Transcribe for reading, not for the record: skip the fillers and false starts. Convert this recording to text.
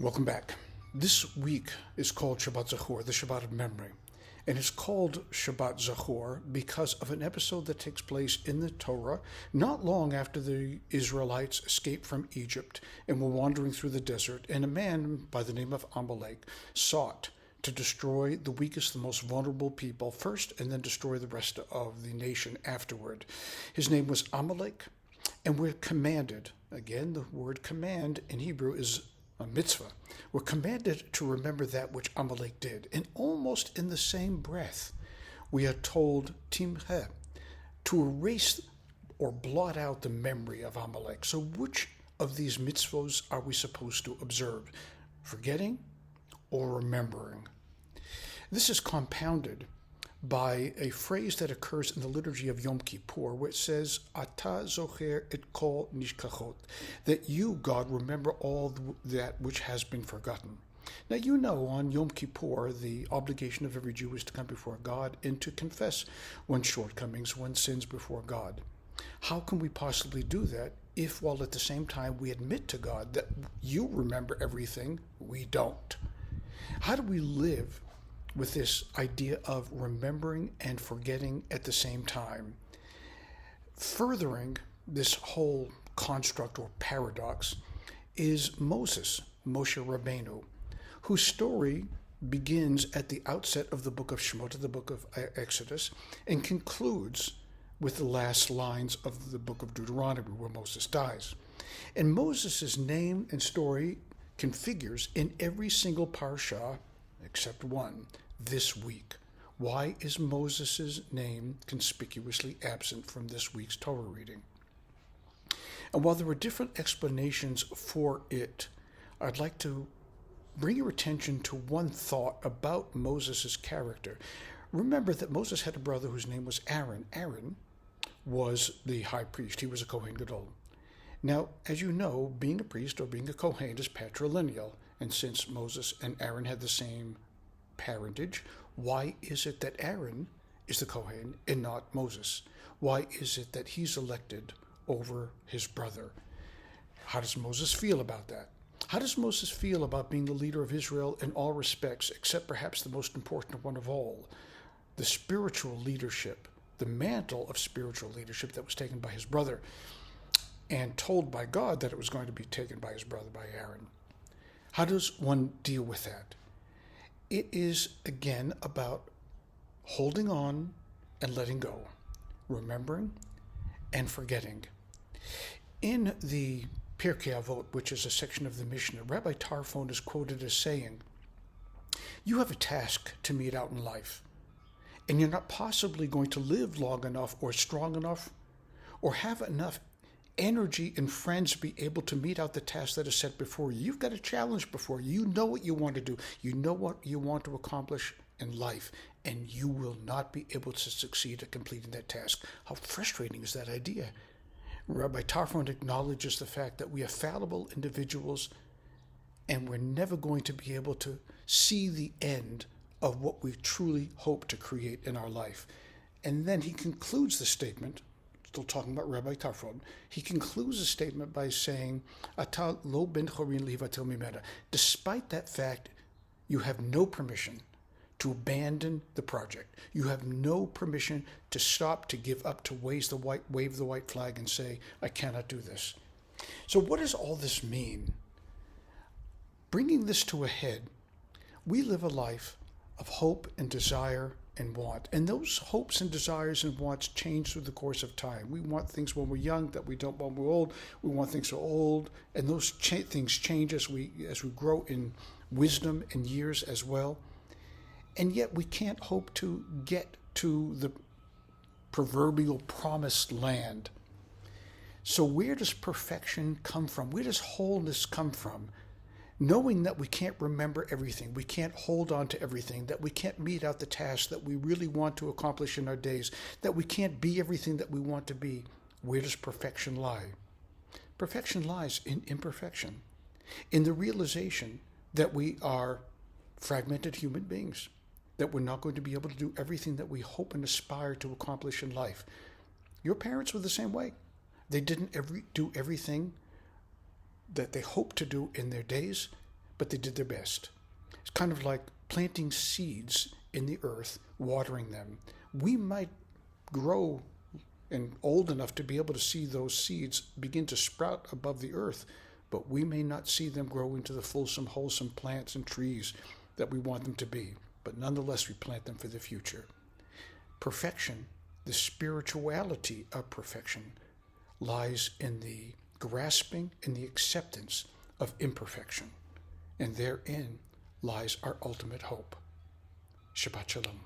Welcome back. This week is called Shabbat Zachor, the Shabbat of Memory. And it's called Shabbat Zachor because of an episode that takes place in the Torah not long after the Israelites escaped from Egypt and were wandering through the desert, and a man by the name of Amalek sought to destroy the weakest, the most vulnerable people first, and then destroy the rest of the nation afterward. His name was Amalek, and we're commanded, again, the word command in Hebrew is a mitzvah. We're commanded to remember that which Amalek did. And almost in the same breath, we are told, Timcheh, to erase or blot out the memory of Amalek. So which of these mitzvos are we supposed to observe? Forgetting or remembering? This is compounded by a phrase that occurs in the liturgy of Yom Kippur, where it says, Ata zocher et kol nishkachot, that you, God, remember all that which has been forgotten. Now, you know, on Yom Kippur, the obligation of every Jew is to come before God and to confess one's shortcomings, one's sins before God. How can we possibly do that if, while at the same time we admit to God that you remember everything, we don't? How do we live with this idea of remembering and forgetting at the same time? Furthering this whole construct or paradox is Moshe Rabbeinu, whose story begins at the outset of the book of Shemot, the book of Exodus, and concludes with the last lines of the book of Deuteronomy, where Moses dies. And Moses' name and story configures in every single parsha except one, this week. Why is Moses' name conspicuously absent from this week's Torah reading? And while there are different explanations for it, I'd like to bring your attention to one thought about Moses' character. Remember that Moses had a brother whose name was Aaron. Aaron was the high priest. He was a Kohen Gadol. Now, as you know, being a priest or being a Kohen is patrilineal. And since Moses and Aaron had the same parentage, why is it that Aaron is the Kohen and not Moses? Why is it that he's elected over his brother? How does Moses feel about that? How does Moses feel about being the leader of Israel in all respects, except perhaps the most important one of all, the spiritual leadership, the mantle of spiritual leadership that was taken by his brother, and told by God that it was going to be taken by his brother, by Aaron? How does one deal with that? It is, again, about holding on and letting go, remembering and forgetting. In the Pirkei Avot, which is a section of the Mishnah, Rabbi Tarfon is quoted as saying, you have a task to meet out in life, and you're not possibly going to live long enough or strong enough or have enough energy and friends be able to meet out the task that is set before you. You've got a challenge before you. You know what you want to do. You know what you want to accomplish in life, and you will not be able to succeed at completing that task. How frustrating is that idea? Rabbi Tarfon acknowledges the fact that we are fallible individuals, and we're never going to be able to see the end of what we truly hope to create in our life. And then he concludes the statement, still talking about Rabbi Tarfon, he concludes the statement by saying, Ata lo ben chorin livatel mimena. Despite that fact, you have no permission to abandon the project. You have no permission to stop, to give up, to wave the white flag and say, I cannot do this. So what does all this mean? Bringing this to a head, we live a life of hope and desire and want. And those hopes and desires and wants change through the course of time. We want things when we're young that we don't when we're old. We want things when we're old. And those things change as we grow in wisdom and years as well. And yet we can't hope to get to the proverbial promised land. So where does perfection come from? Where does wholeness come from? Knowing that we can't remember everything, we can't hold on to everything, that we can't meet out the tasks that we really want to accomplish in our days, that we can't be everything that we want to be, where does perfection lie? Perfection lies in imperfection, in the realization that we are fragmented human beings, that we're not going to be able to do everything that we hope and aspire to accomplish in life. Your parents were the same way. They didn't do everything that they hoped to do in their days, but they did their best. It's kind of like planting seeds in the earth, watering them. We might grow and old enough to be able to see those seeds begin to sprout above the earth, but we may not see them grow into the fulsome, wholesome plants and trees that we want them to be. But nonetheless, we plant them for the future. Perfection, the spirituality of perfection, lies in the grasping and the acceptance of imperfection. And therein lies our ultimate hope. Shabbat Shalom.